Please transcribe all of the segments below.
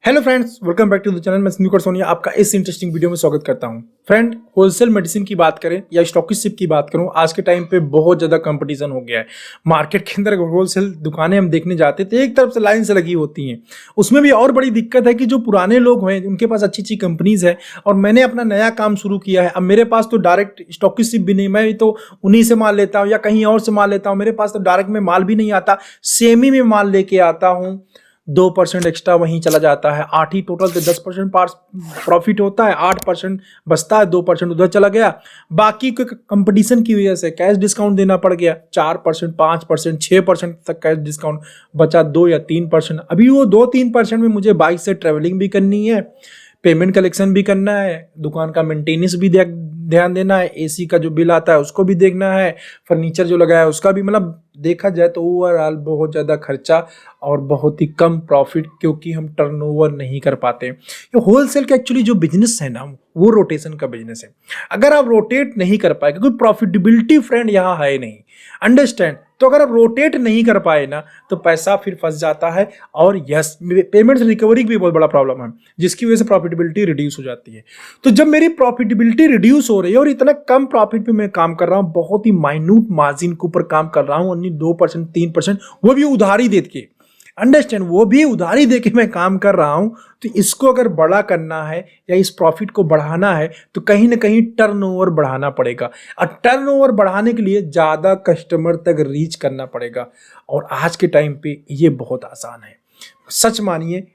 Hello friends, welcome back to the channel. मैं snooker Sonia आपका इस इंटरेस्टिंग वीडियो में स्वागत करता हूं। फ्रेंड, होलसेल मेडिसिन की बात करें या स्टॉकिस्टशिप की बात करूं, आज के टाइम पे बहुत ज़्यादा कंपटीशन हो गया है। मार्केट के अंदर होलसेल दुकानें हम देखने जाते थे, एक तरफ से लाइन से लगी होती हैं। उसमें भी और बड़ी दिक्कत है कि जो पुराने लोग हैं उनके पास अच्छी अच्छी कंपनीज है और मैंने अपना नया काम शुरू किया है। अब मेरे पास तो डायरेक्ट स्टॉकिस्टशिप भी नहीं, मैं तो उन्हीं से माल लेता हूँ या कहीं और से माल लेता हूँ। मेरे पास तो डायरेक्ट में माल भी नहीं आता, सेमी में माल लेके आता हूँ। 2% एक्स्ट्रा वहीं चला जाता है। 8 ही टोटल तो 10% प्रॉफिट होता है, 8% बचता है, 2% उधर चला गया। बाकी कंपटीशन की वजह से कैश डिस्काउंट देना पड़ गया। 4%, 5%, 6% तक कैश डिस्काउंट बचा, 2 या 3%। अभी वो 2-3% में मुझे बाइक से ट्रेवलिंग भी करनी है, पेमेंट कलेक्शन भी करना है, दुकान का मेंटेनेंस भी ध्यान देना है, एसी का जो बिल आता है उसको भी देखना है, फर्नीचर जो लगा है उसका भी। मतलब देखा जाए तो ओवरऑल बहुत ज़्यादा खर्चा और बहुत ही कम प्रॉफिट, क्योंकि हम टर्नओवर नहीं कर पाते। ये होलसेल का एक्चुअली जो बिजनेस है ना, वो रोटेशन का बिजनेस है। अगर आप रोटेट नहीं कर पाए, क्योंकि प्रॉफिटेबिलिटी फ्रेंड यहाँ है नहीं, अंडरस्टैंड। तो अगर आप रोटेट नहीं कर पाए ना तो पैसा फिर फंस जाता है और यस, पेमेंट रिकवरी की भी बहुत बड़ा प्रॉब्लम है, जिसकी वजह से प्रॉफिटेबिलिटी रिड्यूस हो जाती है। तो जब मेरी प्रॉफिटेबिलिटी रिड्यूस हो रही है और इतना कम प्रॉफिट पे मैं काम कर रहा हूँ, बहुत ही माइन्यूट मार्जिन के ऊपर काम कर रहा हूँ, अन्य 2%, 3%, वो भी उधारी दे के, अंडरस्टैंड, वो भी उधारी देके मैं काम कर रहा हूं। तो इसको अगर बड़ा करना है या इस प्रॉफिट को बढ़ाना है तो कहीं ना कहीं टर्नओवर बढ़ाना पड़ेगा। और टर्नओवर बढ़ाने के लिए ज़्यादा कस्टमर तक रीच करना पड़ेगा। और आज के टाइम पे ये बहुत आसान है, सच मानिए,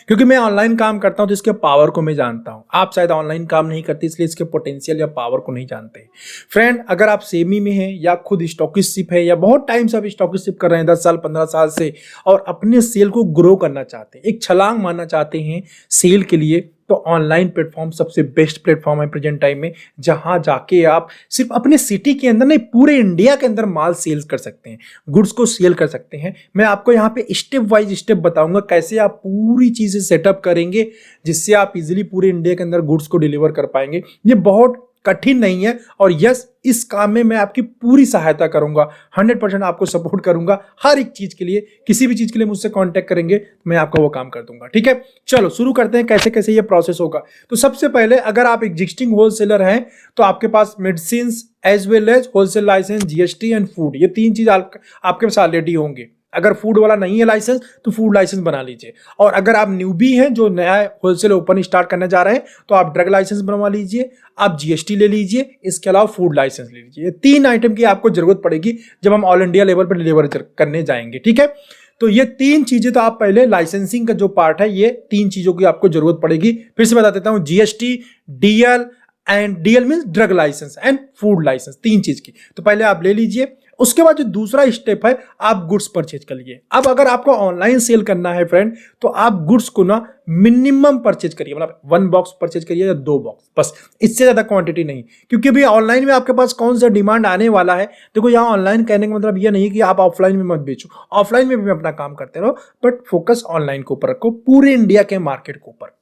क्योंकि मैं ऑनलाइन काम करता हूं तो इसके पावर को मैं जानता हूं। आप शायद ऑनलाइन काम नहीं करते, इसलिए इसके पोटेंशियल या पावर को नहीं जानते। फ्रेंड, अगर आप सेमी में हैं या खुद स्टॉकिस्टशिप है या बहुत टाइम से आप स्टॉकिस्टशिप कर रहे हैं, 10 साल 15 साल से, और अपने सेल को ग्रो करना चाहते हैं, एक छलांग मारना चाहते हैं सेल के लिए, तो ऑनलाइन प्लेटफॉर्म सबसे बेस्ट प्लेटफॉर्म है प्रेजेंट टाइम में। जहां जाके आप सिर्फ अपने सिटी के अंदर नहीं, पूरे इंडिया के अंदर माल सेल्स कर सकते हैं, गुड्स को सेल कर सकते हैं। मैं आपको यहाँ पे स्टेप बाय स्टेप बताऊंगा कैसे आप पूरी चीजें सेटअप करेंगे, जिससे आप इजीली पूरे इंडिया के अंदर गुड्स को डिलीवर कर पाएंगे। ये बहुत कठिन नहीं है और यस, इस काम में मैं आपकी पूरी सहायता करूंगा, 100% आपको सपोर्ट करूंगा हर एक चीज के लिए। किसी भी चीज के लिए मुझसे कांटेक्ट करेंगे, मैं आपका वो काम कर दूंगा। ठीक है, चलो शुरू करते हैं कैसे कैसे ये प्रोसेस होगा। तो सबसे पहले, अगर आप एग्जिस्टिंग होलसेलर हैं तो आपके पास medicine as well as wholesale licence, GST and food, ये 3 चीज आपके पास ऑलरेडी होंगे। अगर फूड वाला नहीं है लाइसेंस तो फूड लाइसेंस बना लीजिए। और अगर आप न्यूबी हैं जो नया होलसेल ओपन स्टार्ट करने जा रहे हैं तो आप ड्रग लाइसेंस बनवा लीजिए, आप जीएसटी ले लीजिए, इसके अलावा फूड लाइसेंस ले लीजिए। ये 3 आइटम की आपको जरूरत पड़ेगी जब हम ऑल इंडिया लेवल पर डिलीवर करने जाएंगे। ठीक है, तो ये 3 चीजें तो आप पहले, लाइसेंसिंग का जो पार्ट है, ये 3 चीजों की आपको जरूरत पड़ेगी। फिर से बता देता हूं, GST, DL and DL means drug licence and food licence, 3 चीज की तो पहले आप ले लीजिए। उसके बाद जो दूसरा स्टेप है, आप गुड्स परचेज कर लीजिए। अब अगर आपको ऑनलाइन सेल करना है फ्रेंड, तो आप गुड्स को ना मिनिमम परचेज करिए, मतलब 1 बॉक्स परचेज करिए या 2 बॉक्स, बस, इससे ज्यादा क्वांटिटी नहीं। क्योंकि अभी ऑनलाइन में आपके पास कौन सा डिमांड आने वाला है। देखो, यहाँ ऑनलाइन कहने का मतलब यह नहीं कि आप ऑफलाइन में मत बेचो, ऑफलाइन में भी अपना काम करते रहो, बट फोकस ऑनलाइन के ऊपर रखो, पूरे इंडिया के मार्केट के ऊपर।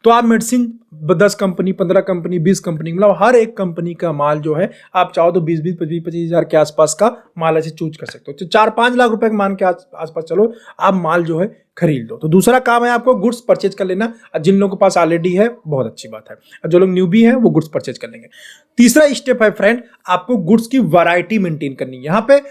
तो आप मेडिसिन 10 कंपनी, 15 कंपनी, 20 कंपनी, मतलब हर एक कंपनी का माल जो है, आप चाहो तो 20-20, 25-25 हजार के आसपास का माल ऐसे चूज कर सकते हो। तो 4-5 लाख रुपए के मान के आसपास चलो, आप माल जो है खरीद लो। तो दूसरा काम है आपको गुड्स परचेज कर लेना। जिन लोगों के पास ऑलरेडी है, बहुत अच्छी बात है, जो लोग न्यूबी हैं वो गुड्स परचेज कर लेंगे। तीसरा स्टेप है फ्रेंड, आपको गुड्स की वैरायटी मेंटेन करनी है। यहाँ पे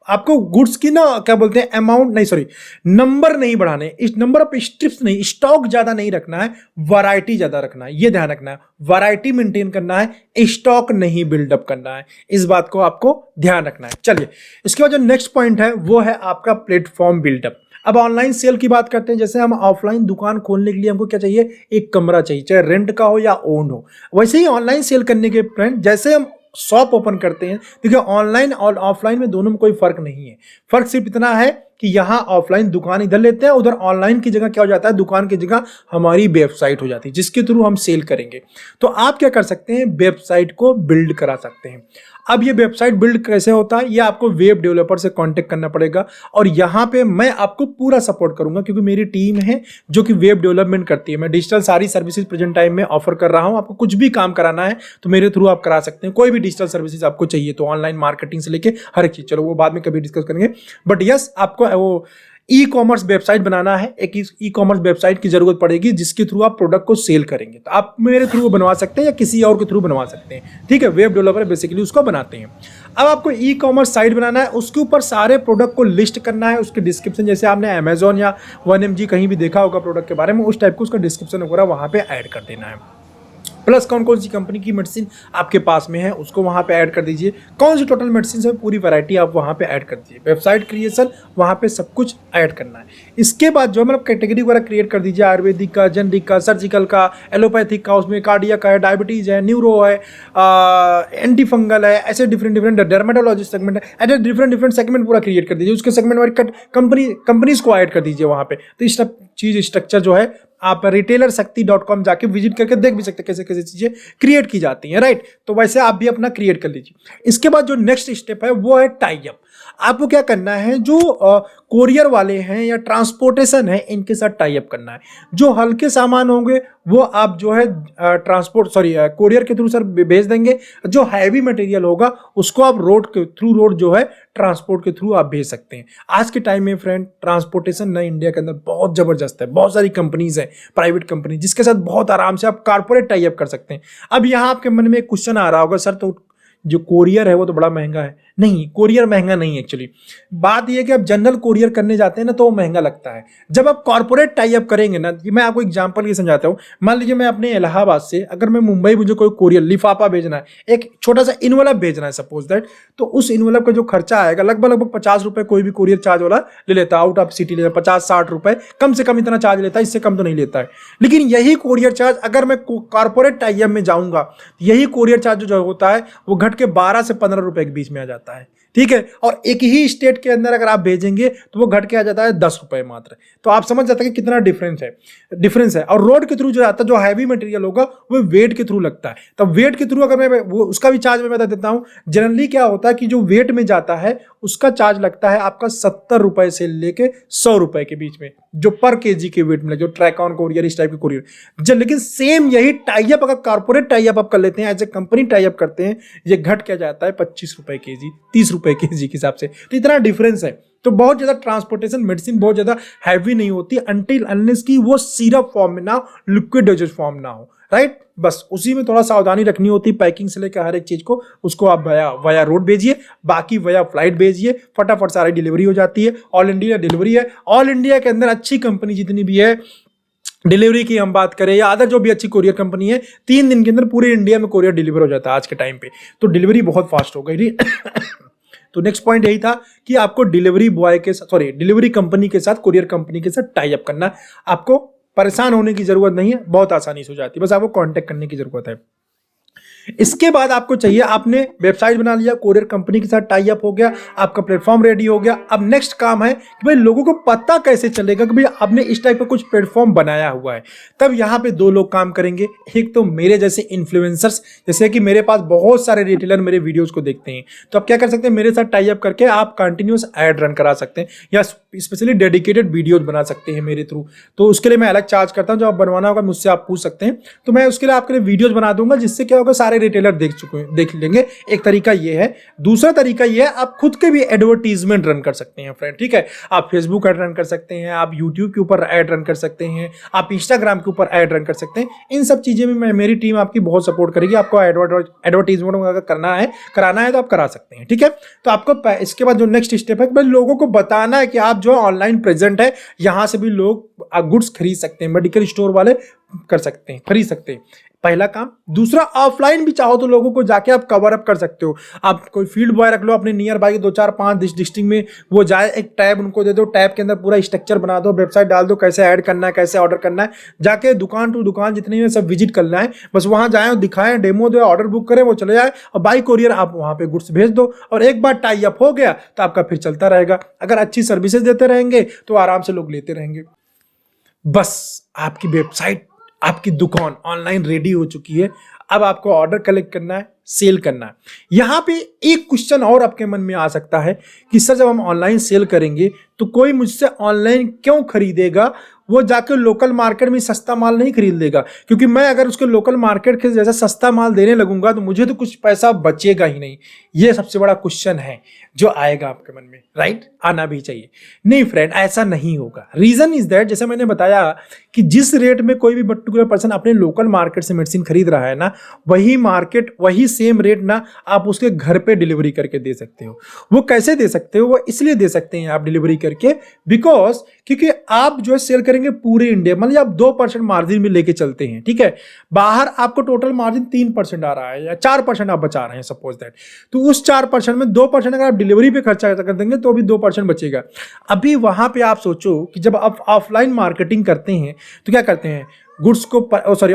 आपको गुड्स की ना, क्या बोलते हैं, अमाउंट नहीं, सॉरी, नंबर नहीं बढ़ाने, इस नंबर ऑफ स्ट्रिप्स नहीं, स्टॉक ज्यादा नहीं रखना है, वैरायटी ज्यादा रखना है। ये ध्यान रखना है, वैरायटी मेंटेन करना है, स्टॉक नहीं बिल्डअप करना है। इस बात को आपको ध्यान रखना है। चलिए, इसके बाद जो नेक्स्ट पॉइंट है वो है आपका प्लेटफॉर्म बिल्डअप। अब ऑनलाइन सेल की बात करते हैं। जैसे हम ऑफलाइन दुकान खोलने के लिए हमको क्या चाहिए, एक कमरा चाहिए, चाहे रेंट का हो या ओन हो। वैसे ही ऑनलाइन सेल करने के फ्रेंड, जैसे हम शॉप ओपन करते हैं, देखिए ऑनलाइन और ऑफलाइन में दोनों में कोई फर्क नहीं है। फर्क सिर्फ इतना है कि यहाँ ऑफलाइन दुकान इधर लेते हैं, उधर ऑनलाइन की जगह क्या हो जाता है, दुकान की जगह हमारी वेबसाइट हो जाती है, जिसके थ्रू हम सेल करेंगे। तो आप क्या कर सकते हैं, वेबसाइट को बिल्ड करा सकते हैं। अब ये वेबसाइट बिल्ड कैसे होता है, ये आपको वेब डेवलपर से कांटेक्ट करना पड़ेगा, और यहाँ पे मैं आपको पूरा सपोर्ट करूंगा, क्योंकि मेरी टीम है जो कि वेब डेवलपमेंट करती है। मैं डिजिटल सारी सर्विसेज प्रेजेंट टाइम में ऑफर कर रहा हूँ। आपको कुछ भी काम कराना है तो मेरे थ्रू आप करा सकते हैं। कोई भी डिजिटल सर्विसेज आपको चाहिए तो, ऑनलाइन मार्केटिंग से लेके हर एक चीज, चलो वो बाद में कभी डिस्कस करेंगे। बट यस, आपको वो ई कॉमर्स वेबसाइट बनाना है, एक ई कॉमर्स वेबसाइट की जरूरत पड़ेगी जिसके थ्रू आप प्रोडक्ट को सेल करेंगे। तो आप मेरे थ्रू बनवा सकते हैं या किसी और के थ्रू बनवा सकते हैं, ठीक है। वेब डेवलपर बेसिकली उसको बनाते हैं। अब आपको ई कॉमर्स साइट बनाना है, उसके ऊपर सारे प्रोडक्ट को लिस्ट करना है, उसके डिस्क्रिप्शन, जैसे आपने अमेजोन या 1mg कहीं भी देखा होगा प्रोडक्ट के बारे में, उस टाइप को उसका डिस्क्रिप्शन वगैरह वहाँ पे ऐड कर देना है। प्लस कौन कौन सी कंपनी की मेडिसिन आपके पास में है उसको वहाँ पे ऐड कर दीजिए, कौन सी टोटल मेडिसिन है पूरी वैरायटी आप वहाँ पे ऐड कर दीजिए। वेबसाइट क्रिएशन वहाँ पे सब कुछ ऐड करना है। इसके बाद जो मतलब कैटेगरी वगैरह क्रिएट कर दीजिए, आयुर्वेदिक का, जेनरिक का, सर्जिकल का, एलोपैथिक का, उसमें कार्डिया का है, डायबिटीज़ है, न्यूरो है, एंटी फंगल है, ऐसे डिफरेंट डर्मेटोलॉजी सेगमेंट है, ऐसे डिफरेंट सेगमेंट पूरा क्रिएट कर दीजिए। उसके सेगमेंट वाइज कंपनीज को ऐड कर दीजिए वहाँ पे। तो इस चीज़ स्ट्रक्चर जो है आप retailershakti.com जाके विजिट करके देख भी सकते हैं कैसे कैसे चीजें क्रिएट की जाती हैं, राइट। तो वैसे आप भी अपना क्रिएट कर लीजिए। इसके बाद जो नेक्स्ट स्टेप है वो है टाई अप। आपको क्या करना है, जो कोरियर वाले हैं या ट्रांसपोर्टेशन है इनके साथ टाई अप करना है। जो हल्के सामान होंगे वो आप जो है कोरियर के थ्रू सर भेज देंगे, जो हैवी मटेरियल होगा उसको आप रोड जो है ट्रांसपोर्ट के थ्रू आप भेज सकते हैं। आज के टाइम में फ्रेंड ट्रांसपोर्टेशन ना इंडिया के अंदर बहुत जबरदस्त है, बहुत सारी कंपनीज है, प्राइवेट कंपनी, जिसके साथ बहुत आराम से आप कारपोरेट टाई अप कर सकते हैं। अब यहाँ आपके मन में एक क्वेश्चन आ रहा होगा, सर तो जो कोरियर है वो तो बड़ा महंगा है। नहीं, कोरियर महंगा नहीं है। एक्चुअली बात यह है कि आप जनरल कोरियर करने जाते हैं ना तो वो महंगा लगता है। जब आप कॉर्पोरेट टाई अप करेंगे ना, मैं आपको एग्जांपल ये समझाता हूँ। मान लीजिए मैं अपने इलाहाबाद से अगर मैं मुंबई, मुझे कोई कोरियर लिफाफा भेजना है, एक छोटा सा इनवलप भेजना है सपोज दैट, तो उस इनवलप का जो खर्चा आएगा लगभग 50 रुपए कोई भी कोरियर चार्ज वाला ले लेता है, आउट ऑफ सिटी लेता है 50-60 रुपए, कम से कम इतना चार्ज लेता है, इससे कम तो नहीं लेता है। लेकिन यही कोरियर चार्ज अगर मैं कॉर्पोरेट टाई अप में जाऊंगा, यही कोरियर चार्ज जो होता है वो घट के 12 से 15 रुपए के बीच में आ जाता है, ठीक है। और एक ही स्टेट के अंदर अगर आप भेजेंगे तो वो घट के आ जाता है 10 रुपए मात्र। तो आप समझ जाते हैं कि कितना डिफरेंस है। और रोड के थ्रू जो आता है, जो हैवी मटेरियल होगा वो वेट के थ्रू लगता है। तो वेट के थ्रू अगर मैं वो उसका भी चार्ज मैं बता देता हूं। जनरली क्या होता है कि जो वेट में जाता है उसका चार्ज लगता है आपका 70 रुपए से लेके 100 रुपए के बीच में, जो पर केजी के वेट में लगे, जो ट्रैकॉन कोरियर, इस टाइप के कोरियर। लेकिन सेम यही टाई अप अगर कॉर्पोरेट टाई अप कर लेते हैं, as a company tie up करते हैं, ये घट के जाता है 25 रुपए केजी, 30 रुपए केजी के हिसाब से। तो इतना डिफरेंस है। तो बहुत ज्यादा ट्रांसपोर्टेशन मेडिसिन बहुत ज्यादा हैवी नहीं होती अनटिल अनलेस की वो सिरप फॉर्म में ना हो, लिक्विड डोजेज फॉर्म ना हो, राइट। बस उसी में थोड़ा सावधानी रखनी होती है, पैकिंग से लेकर हर एक चीज को, उसको आप वाया रोड भेजिए, बाकी वाया फ्लाइट भेजिए, फटाफट सारी डिलीवरी हो जाती है। ऑल इंडिया डिलीवरी है। ऑल इंडिया के अंदर अच्छी कंपनी जितनी भी है डिलीवरी की हम बात करें या अदर जो भी अच्छी कोरियर कंपनी है, 3 दिन के अंदर पूरे इंडिया में कोरियर डिलीवर हो जाता है आज के टाइम पे। तो डिलीवरी बहुत फास्ट हो गई। तो नेक्स्ट पॉइंट यही था कि आपको डिलीवरी कंपनी के साथ, कोरियर कंपनी के साथ टाई अप करना। आपको परेशान होने की जरूरत नहीं है, बहुत आसानी से हो जाती है, बस आपको कांटेक्ट करने की जरूरत है। इसके बाद आपको चाहिए, आपने वेबसाइट बना लिया, कोरियर कंपनी के साथ टाई अप हो गया, आपका प्लेटफॉर्म रेडी हो गया। अब नेक्स्ट काम है कि भाई लोगों को पता कैसे चलेगा कि भाई आपने इस टाइप का कुछ प्लेटफॉर्म बनाया हुआ है। तब यहाँ पे 2 लोग काम करेंगे। एक तो मेरे जैसे इन्फ्लुएंसर्स, जैसे कि मेरे पास बहुत सारे रिटेलर मेरे वीडियोज को देखते हैं, तो आप क्या कर सकते हैं, मेरे साथ टाई अप करके आप कंटिन्यूस एड रन करा सकते हैं या स्पेशली डेडिकेटेड वीडियोज बना सकते हैं मेरे थ्रू। तो उसके लिए मैं अलग चार्ज करता हूँ, जो आप बनवाना होगा मुझसे आप पूछ सकते हैं। तो मैं उसके लिए आपके लिए वीडियोज बना दूंगा, जिससे क्या होगा सारे रिटेलर देख लेंगे। एक तरीका ये है। दूसरा तरीका ये है, आप खुद के भी एडवर्टीजमेंट रन कर सकते हैं फ्रेंड, ठीक है। आप फेसबुक ऐड रन कर सकते हैं, आप यूट्यूब के ऊपर ऐड रन कर सकते हैं, आप इंस्टाग्राम के ऊपर ऐड रन कर सकते हैं। इन सब चीजें में मेरी टीम आपकी बहुत सपोर्ट करेगी। आपको एडवर्टीजमेंट अगर कराना है तो आप करा सकते हैं, ठीक है। तो आपको इसके बाद जो नेक्स्ट स्टेप है, लोगों को बताना है कि आप जो ऑनलाइन प्रेजेंट है, यहां से भी लोग गुड्स खरीद सकते हैं, मेडिकल स्टोर वाले खरीद सकते हैं, पहला काम। दूसरा, ऑफलाइन भी चाहो तो लोगों को जाके आप कवर अप कर सकते हो। आप कोई फील्ड बॉय रख लो अपने नियर बाई 2-4-5 डिस्ट्रिक्ट में, वो जाए, एक टैब उनको दे दो, टैब के अंदर पूरा स्ट्रक्चर बना दो, वेबसाइट डाल दो, कैसे ऐड करना है, कैसे ऑर्डर करना है, जाके दुकान टू दुकान जितनी में सब विजिट करना है, बस वहां जाए, दिखाएं, डेमो दो, ऑर्डर बुक करें, वो चले जाए और बाई कोरियर आप वहां पे गुड्स भेज दो। और एक बार टाई अप हो गया तो आपका फिर चलता रहेगा। अगर अच्छी सर्विसेज देते रहेंगे तो आराम से लोग लेते रहेंगे। बस आपकी वेबसाइट, आपकी दुकान ऑनलाइन रेडी हो चुकी है। अब आपको ऑर्डर कलेक्ट करना है, सेल करना है। यहां पे एक क्वेश्चन और आपके मन में आ सकता है कि सर जब हम ऑनलाइन सेल करेंगे तो कोई मुझसे ऑनलाइन क्यों खरीदेगा, वो जाके लोकल मार्केट में सस्ता माल नहीं खरीद लेगा, क्योंकि मैं अगर उसके लोकल मार्केट के जैसा सस्ता माल देने लगूंगा तो मुझे तो कुछ पैसा बचेगा ही नहीं। ये सबसे बड़ा क्वेश्चन है जो आएगा आपके मन में, राइट? आना भी चाहिए। नहीं फ्रेंड, ऐसा नहीं होगा। रीजन इज दैट, जैसे मैंने बताया कि जिस रेट में कोई भी पर्टिकुलर पर्सन अपने लोकल मार्केट से मेडिसिन खरीद रहा है ना, वही मार्केट वही सेम रेट ना आप उसके घर पे डिलीवरी करके दे सकते हो। वो कैसे दे सकते हो? वो इसलिए दे सकते हैं आप डिलीवरी करके, बिकॉज क्योंकि आप जो है सेल करेंगे पूरे इंडिया, मतलब आप 2% मार्जिन में लेके चलते हैं, ठीक है? बाहर आपको टोटल मार्जिन 3% आ रहा है या 4% आप बचा रहे हैं सपोज दैट, तो उस 4% में 2% अगर आप डिलीवरी पे खर्चा कर देंगे तो भी 2% बचेगा। अभी वहां पे आप सोचो कि जब आप ऑफलाइन मार्केटिंग करते हैं तो क्या करते हैं, गुड्स को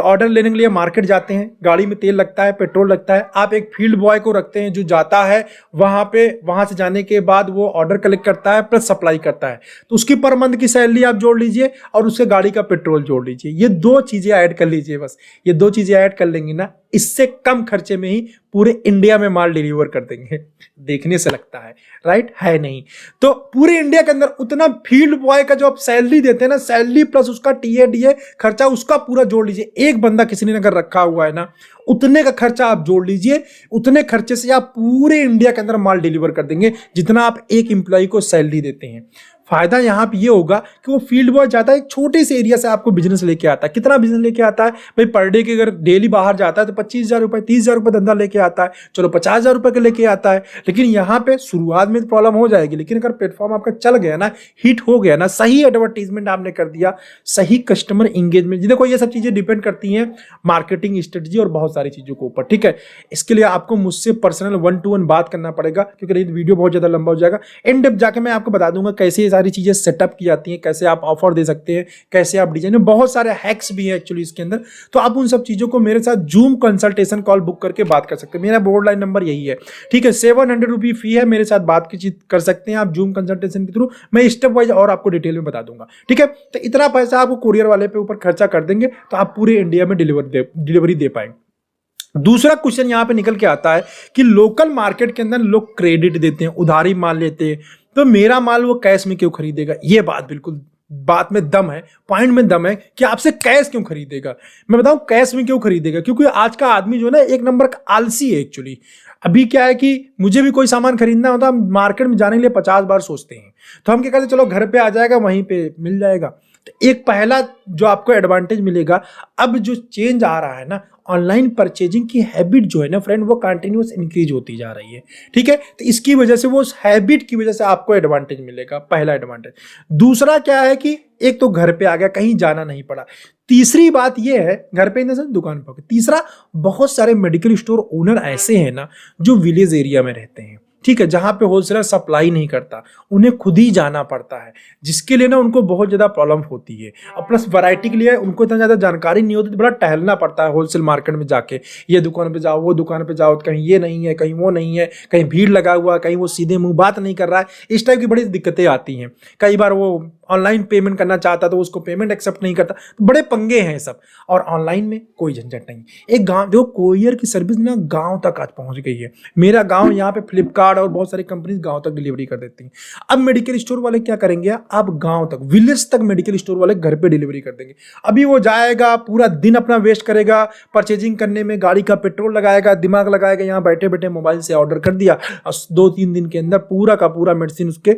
ऑर्डर लेने के लिए मार्केट जाते हैं, गाड़ी में तेल लगता है, पेट्रोल लगता है, आप एक फील्ड बॉय को रखते हैं जो जाता है वहां पे, वहां से जाने के बाद वो ऑर्डर कलेक्ट करता है प्लस सप्लाई करता है, तो उसकी पर मंथ की सैलरी आप जोड़ लीजिए और उसके गाड़ी का पेट्रोल जोड़ लीजिए। ये 2 चीजें ऐड कर लीजिए, बस ये 2 चीजें ऐड कर लेंगे ना, इससे कम खर्चे में ही पूरे इंडिया में माल डिलीवर कर देंगे। देखने से लगता है, राइट? है नहीं। तो पूरे इंडिया के अंदर उतना फील्ड बॉय का जो आप सैलरी देते हैं ना, सैलरी प्लस उसका टीए खर्चा उसका पूरा जोड़ लीजिए। एक बंदा किसी ने अगर रखा हुआ है ना, उतने का खर्चा आप जोड़ लीजिए, उतने खर्चे से आप पूरे इंडिया के अंदर माल डिलीवर कर देंगे जितना आप एक एम्प्लॉय को सैलरी देते हैं। फायदा यहां पे ये होगा कि वो फील्ड बॉय जाता है, एक छोटे से एरिया से आपको बिजनेस लेके आता है। कितना बिजनेस लेके आता है भाई? पर डे के अगर डेली बाहर जाता है तो 25,000 रुपए 30,000 रुपए धंधा लेके आता है, चलो 50,000 रुपए के लेके आता है। लेकिन यहाँ पे शुरुआत में प्रॉब्लम हो जाएगी, लेकिन अगर प्लेटफॉर्म आपका चल गया ना, हिट हो गया ना, सही एडवर्टीजमेंट आपने कर दिया, सही कस्टमर इंगेजमेंट, देखो ये सब चीजें डिपेंड करती हैं मार्केटिंग स्ट्रेटजी और बहुत सारी चीजों के ऊपर, ठीक है? इसके लिए आपको मुझसे पर्सनल 1-to-1 बात करना पड़ेगा, क्योंकि नहीं वीडियो बहुत ज्यादा लंबा हो जाएगा। इन डेप्थ जाके मैं आपको बता दूंगा कैसे सारी चीजें सेटअप की जाती हैं, कैसे आप ऑफर दे सकते हैं, कैसे आप डिजाइन में बहुत सारे हैक्स भी हैं एक्चुअली इसके अंदर। तो आप उन सब चीजों को मेरे साथ जूम कंसल्टेशन कॉल बुक करके बात कर सकते हैं। मेरा बोर्ड लाइन नंबर यही है, ठीक है? 700 रुपये फी है, मेरे साथ बात की कर सकते हैं आप जूम कंसल्टेशन के थ्रू। मैं स्टेप वाइज और आपको डिटेल में बता दूंगा, ठीक है? तो इतना पैसा आपको कुरियर वाले पे ऊपर खर्चा कर देंगे तो आप पूरे इंडिया में डिलीवरी दे पाएंगे। दूसरा क्वेश्चन यहां पे निकल के आता है कि लोकल मार्केट के अंदर लोग क्रेडिट देते हैं, उधारी माल लेते हैं, तो मेरा माल वो कैश में क्यों खरीदेगा? ये बात बिल्कुल बात में दम है, पॉइंट में दम है कि आपसे कैश क्यों खरीदेगा। मैं बताऊं कैश में क्यों खरीदेगा, क्योंकि आज का आदमी जो है ना एक नंबर का आलसी है एक्चुअली। अभी क्या है कि मुझे भी कोई सामान खरीदना होता है, मार्केट में जाने के लिए 50 बार सोचते हैं, तो हम क्या कहते हैं चलो घर पे आ जाएगा, वहीं पे मिल जाएगा। तो एक पहला जो आपको एडवांटेज मिलेगा, अब जो चेंज आ रहा है ना, ऑनलाइन परचेजिंग की हैबिट जो है ना फ्रेंड, वो कंटिन्यूअस इंक्रीज होती जा रही है, ठीक है? तो इसकी वजह से, वो उस हैबिट की वजह से आपको एडवांटेज मिलेगा, पहला एडवांटेज। दूसरा क्या है कि एक तो घर पे आ गया, कहीं जाना नहीं पड़ा। तीसरी बात ये है, घर पे नहीं, दुकान पर। तीसरा, बहुत सारे मेडिकल स्टोर ओनर ऐसे हैं ना जो विलेज एरिया में रहते हैं, ठीक है, जहां पे होलसेलर सप्लाई नहीं करता, उन्हें खुद ही जाना पड़ता है, जिसके लिए ना उनको बहुत ज्यादा प्रॉब्लम होती है। और प्लस वैरायटी के लिए उनको इतना ज्यादा जानकारी नहीं होती, तो बड़ा टहलना पड़ता है होलसेल मार्केट में जाके, ये दुकान पे जाओ, वो दुकान पे जाओ, कहीं ये नहीं है, कहीं वो नहीं है, कहीं भीड़ लगा हुआ, कहीं वो सीधे मुंह बात नहीं कर रहा है। इस टाइप की बड़ी दिक्कतें आती हैं। कई बार वो ऑनलाइन पेमेंट करना चाहता तो उसको पेमेंट एक्सेप्ट नहीं करता, तो बड़े पंगे हैं सब। और ऑनलाइन में कोई झंझट नहीं। एक गांव, जो कोरियर की सर्विस ना गांव तक आज पहुंच गई है। मेरा गांव यहाँ पे फ्लिपकार्ट और बहुत सारी कंपनी गांव तक डिलीवरी कर देती हैं। अब मेडिकल स्टोर वाले क्या करेंगे, आप गांव तक, विलेज तक मेडिकल स्टोर वाले घर पे डिलीवरी कर देंगे। अभी वो जाएगा, पूरा दिन अपना वेस्ट करेगा परचेजिंग करने में, गाड़ी का पेट्रोल लगाएगा, दिमाग लगाएगा, यहाँ बैठे बैठे मोबाइल से ऑर्डर कर दिया और 2-3 दिन के अंदर पूरा का पूरा मेडिसिन उसके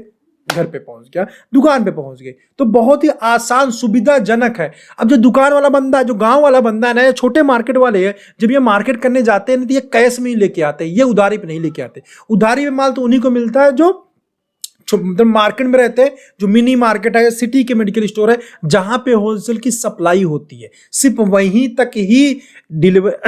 घर पे पहुंच गया, दुकान पे पहुंच गई। तो बहुत ही आसान, सुविधाजनक है। अब जो दुकान वाला बंदा है, जो गांव वाला बंदा है ना, छोटे मार्केट वाले हैं, जब ये मार्केट करने जाते हैं तो ये कैश में ही लेके आते हैं, ये उधारी पे नहीं लेके आते। उधारी में माल तो उन्हीं को मिलता है जो मतलब मार्केट में रहते हैं, जो मिनी मार्केट है, सिटी के मेडिकल स्टोर है, जहां पे होलसेल की सप्लाई होती है, सिर्फ वहीं तक ही डिलीवर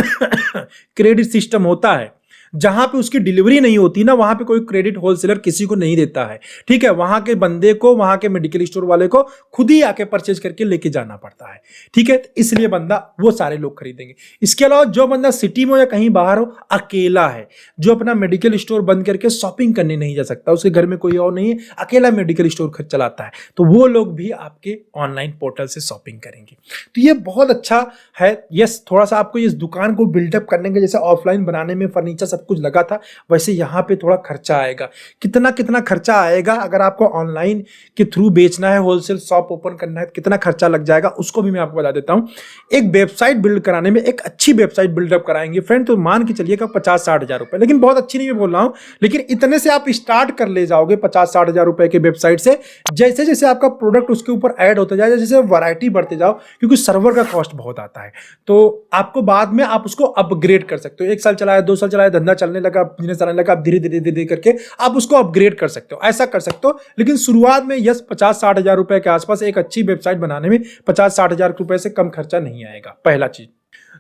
क्रेडिट सिस्टम होता है। जहां पे उसकी डिलीवरी नहीं होती ना, वहां पे कोई क्रेडिट होलसेलर किसी को नहीं देता है, ठीक है? वहां के बंदे को, वहां के मेडिकल स्टोर वाले को खुद ही आके परचेज करके लेके जाना पड़ता है, ठीक है? इसलिए बंदा, वो सारे लोग खरीदेंगे। इसके अलावा जो बंदा सिटी में या कहीं बाहर हो, अकेला है, जो अपना मेडिकल स्टोर बंद करके शॉपिंग करने नहीं जा सकता, उसके घर में कोई और नहीं है, अकेला मेडिकल स्टोर चलाता है, तो वो लोग भी आपके ऑनलाइन पोर्टल से शॉपिंग करेंगे। तो ये बहुत अच्छा है। यस, थोड़ा सा आपको इस दुकान को बिल्डअप करने के, जैसे ऑफलाइन बनाने में फर्नीचर सब कुछ लगा था, वैसे यहाँ पे थोड़ा खर्चा आएगा। कितना कितना खर्चा आएगा अगर आपको ऑनलाइन के थ्रू बेचना है, होलसेल शॉप ओपन करना है, कितना खर्चा लग जाएगा उसको भी मैं आपको बता देता हूँ। एक वेबसाइट बिल्ड कराने में, एक अच्छी वेबसाइट बिल्डअप कराएंगे फ्रेंड, तो मान के चलिएगा 50-60 हज़ार रुपए, लेकिन बहुत अच्छी नहीं मैं बोल रहा हूँ, लेकिन इतने से आप स्टार्ट कर ले जाओगे 50-60 हज़ार रुपए के वेबसाइट से। जैसे जैसे आपका प्रोडक्ट उसके ऊपर ऐड होता जाए, जैसे वैरायटी बढ़ते जाओ, क्योंकि सर्वर का कॉस्ट बहुत आता है, तो आपको बाद में आप उसको अपग्रेड कर सकते हो। 1 साल चलाया, 2 साल चलाया, धंधा चलने लगा, बिजनेस चलने लगा, आप धीरे धीरे धीरे करके आप उसको अपग्रेड कर सकते हो, ऐसा कर सकते हो। लेकिन शुरुआत में यस 50-60 हज़ार रुपए के आसपास एक अच्छी वेबसाइट बनाने में 50-60 हज़ार रुपए से कम खर्चा नहीं आएगा, पहला चीज।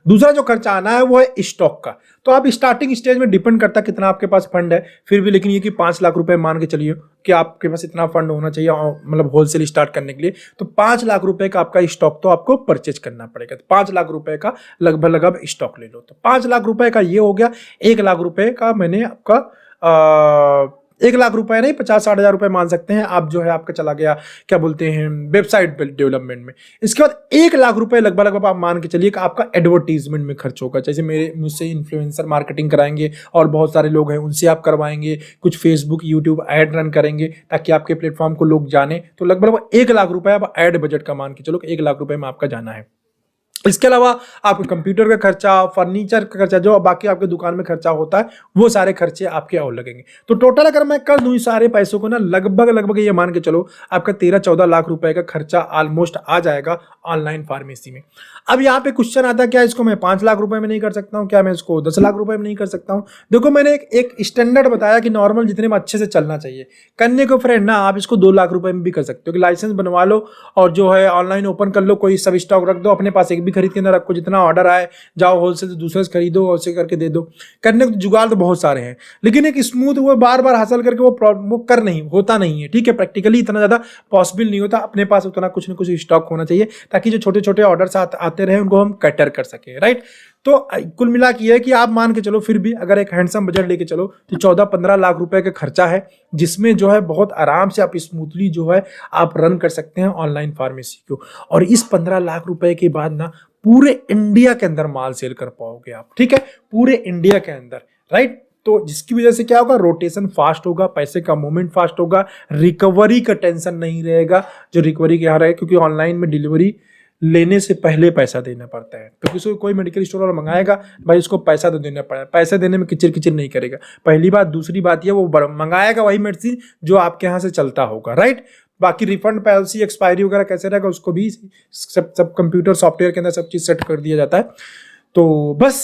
दूसरा जो खर्चा आना है वो है स्टॉक का। तो आप स्टार्टिंग स्टेज में डिपेंड करता है कितना आपके पास फंड है, फिर भी लेकिन ये कि 5 लाख रुपए मान के चलिए कि आपके पास इतना फंड होना चाहिए, मतलब होलसेल स्टार्ट करने के लिए, तो 5 लाख रुपए का आपका स्टॉक तो आपको परचेज करना पड़ेगा। तो 5 लाख रुपए का लगभग स्टॉक ले लो, तो 5 लाख रुपए का ये हो गया। 1 लाख रुपए का मैंने आपका 1 लाख रुपए नहीं, 50-60 हज़ार रुपए मान सकते हैं आप, जो है आपका चला गया क्या बोलते हैं वेबसाइट डेवलपमेंट में। इसके बाद 1 लाख रुपए लगभग आप मान के चलिए कि आपका एडवर्टीजमेंट में खर्च होगा। जैसे मुझसे इन्फ्लुएंसर मार्केटिंग कराएंगे और बहुत सारे लोग हैं, उनसे आप करवाएंगे, कुछ फेसबुक यूट्यूब ऐड रन करेंगे ताकि आपके प्लेटफॉर्म को लोग जाने, तो लगभग 1 लाख रुपए आप ऐड बजट का मान के चलो कि 1 लाख रुपए में आपका जाना है। इसके अलावा आपके कंप्यूटर का खर्चा, फर्नीचर का खर्चा, जो बाकी आपके दुकान में खर्चा होता है, वो सारे खर्चे आपके और लगेंगे। तो टोटल अगर मैं कर दूं इस सारे पैसों को ना, लगभग ये मान के चलो आपका 13-14 लाख रुपए का खर्चा ऑलमोस्ट आ जाएगा ऑनलाइन फार्मेसी में। अब यहाँ पे क्वेश्चन आता है, क्या इसको मैं 5 लाख रुपए में नहीं कर सकता हूँ, क्या मैं इसको 10 लाख रुपए में नहीं कर सकता हूँ? देखो मैंने एक स्टैंडर्ड बताया कि नॉर्मल जितने में अच्छे से चलना चाहिए करने को फ्रेंड ना, आप इसको 2 लाख रुपए में भी कर सकते हो कि लाइसेंस बनवा लो और जो है ऑनलाइन ओपन कर लो, कोई सब स्टॉक रख दो अपने पास, एक भी खरीद के ना रखो, जितना ऑर्डर आए जाओ होलसेल से दूसरे से खरीदो और उसे करके दे दो। करने को जुगाड़ तो बहुत सारे हैं, लेकिन एक स्मूथ वो बार बार हासिल करके वो कर नहीं होता नहीं है, ठीक है। प्रैक्टिकली इतना ज्यादा पॉसिबल नहीं होता, अपने पास उतना कुछ ना कुछ स्टॉक होना चाहिए ताकि जो छोटे छोटे ऑर्डर्स आते रहे उनको हम कैटर कर सके, राइट। तो कुल मिला के है कि आप मान के चलो फिर भी अगर एक हैंडसम बजट लेके चलो तो 14-15 लाख रुपए का खर्चा है, जिसमें जो है बहुत आराम से आप स्मूथली जो है आप रन कर सकते हैं ऑनलाइन फार्मेसी को। और इस 15 लाख रुपए के बाद ना पूरे इंडिया के अंदर माल सेल कर पाओगे आप, ठीक है, पूरे इंडिया के अंदर, राइट। तो जिसकी वजह से क्या होगा, रोटेशन फास्ट होगा, पैसे का मूवमेंट फास्ट होगा, रिकवरी का टेंशन नहीं रहेगा जो रिकवरी के यहाँ रहेगा, क्योंकि ऑनलाइन में डिलीवरी लेने से पहले पैसा देना पड़ता है। तो किसी कोई मेडिकल स्टोर वाला मंगाएगा भाई, उसको पैसा तो देना पड़ेगा, पैसे देने में किचिर किचिर नहीं करेगा, पहली बात। दूसरी बात ये वो मंगाएगा वही मेडिसिन जो आपके यहाँ से चलता होगा, राइट। बाकी रिफंड पॉलिसी, एक्सपायरी वगैरह कैसे रहेगा उसको भी सब कंप्यूटर सॉफ्टवेयर के अंदर सब चीज़ सेट कर दिया जाता है। तो बस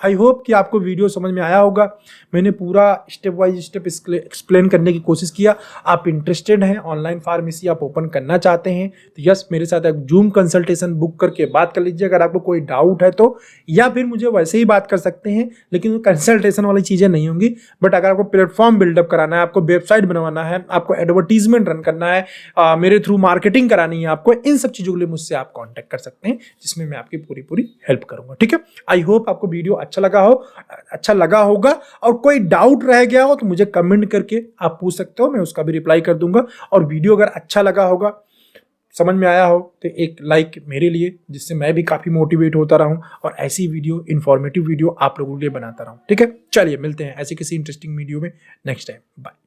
आई होप कि आपको वीडियो समझ में आया होगा। मैंने पूरा स्टेप बाय स्टेप एक्सप्लेन करने की कोशिश किया। आप इंटरेस्टेड हैं ऑनलाइन फार्मेसी, आप ओपन करना चाहते हैं तो यस मेरे साथ एक जूम कंसल्टेशन बुक करके बात कर लीजिए अगर आपको कोई डाउट है तो, या फिर मुझे वैसे ही बात कर सकते हैं, लेकिन कंसल्टेशन वाली चीज़ें नहीं होंगी। बट अगर आपको प्लेटफॉर्म बिल्डअप कराना है, आपको वेबसाइट बनवाना है, आपको एडवर्टीजमेंट रन करना है, मेरे थ्रू मार्केटिंग करानी है आपको, इन सब चीज़ों के लिए मुझसे आप कॉन्टैक्ट कर सकते हैं, जिसमें मैं आपकी पूरी हेल्प करूँगा, ठीक है। आई होप आपको वीडियो अच्छा लगा होगा, और कोई डाउट रह गया हो तो मुझे कमेंट करके आप पूछ सकते हो, मैं उसका भी रिप्लाई कर दूंगा। और वीडियो अगर अच्छा लगा होगा, समझ में आया हो, तो एक लाइक मेरे लिए, जिससे मैं भी काफ़ी मोटिवेट होता रहूं और ऐसी वीडियो, इन्फॉर्मेटिव वीडियो आप लोगों के लिए बनाता रहूं, ठीक है। चलिए मिलते हैं ऐसे किसी इंटरेस्टिंग वीडियो में नेक्स्ट टाइम, बाय।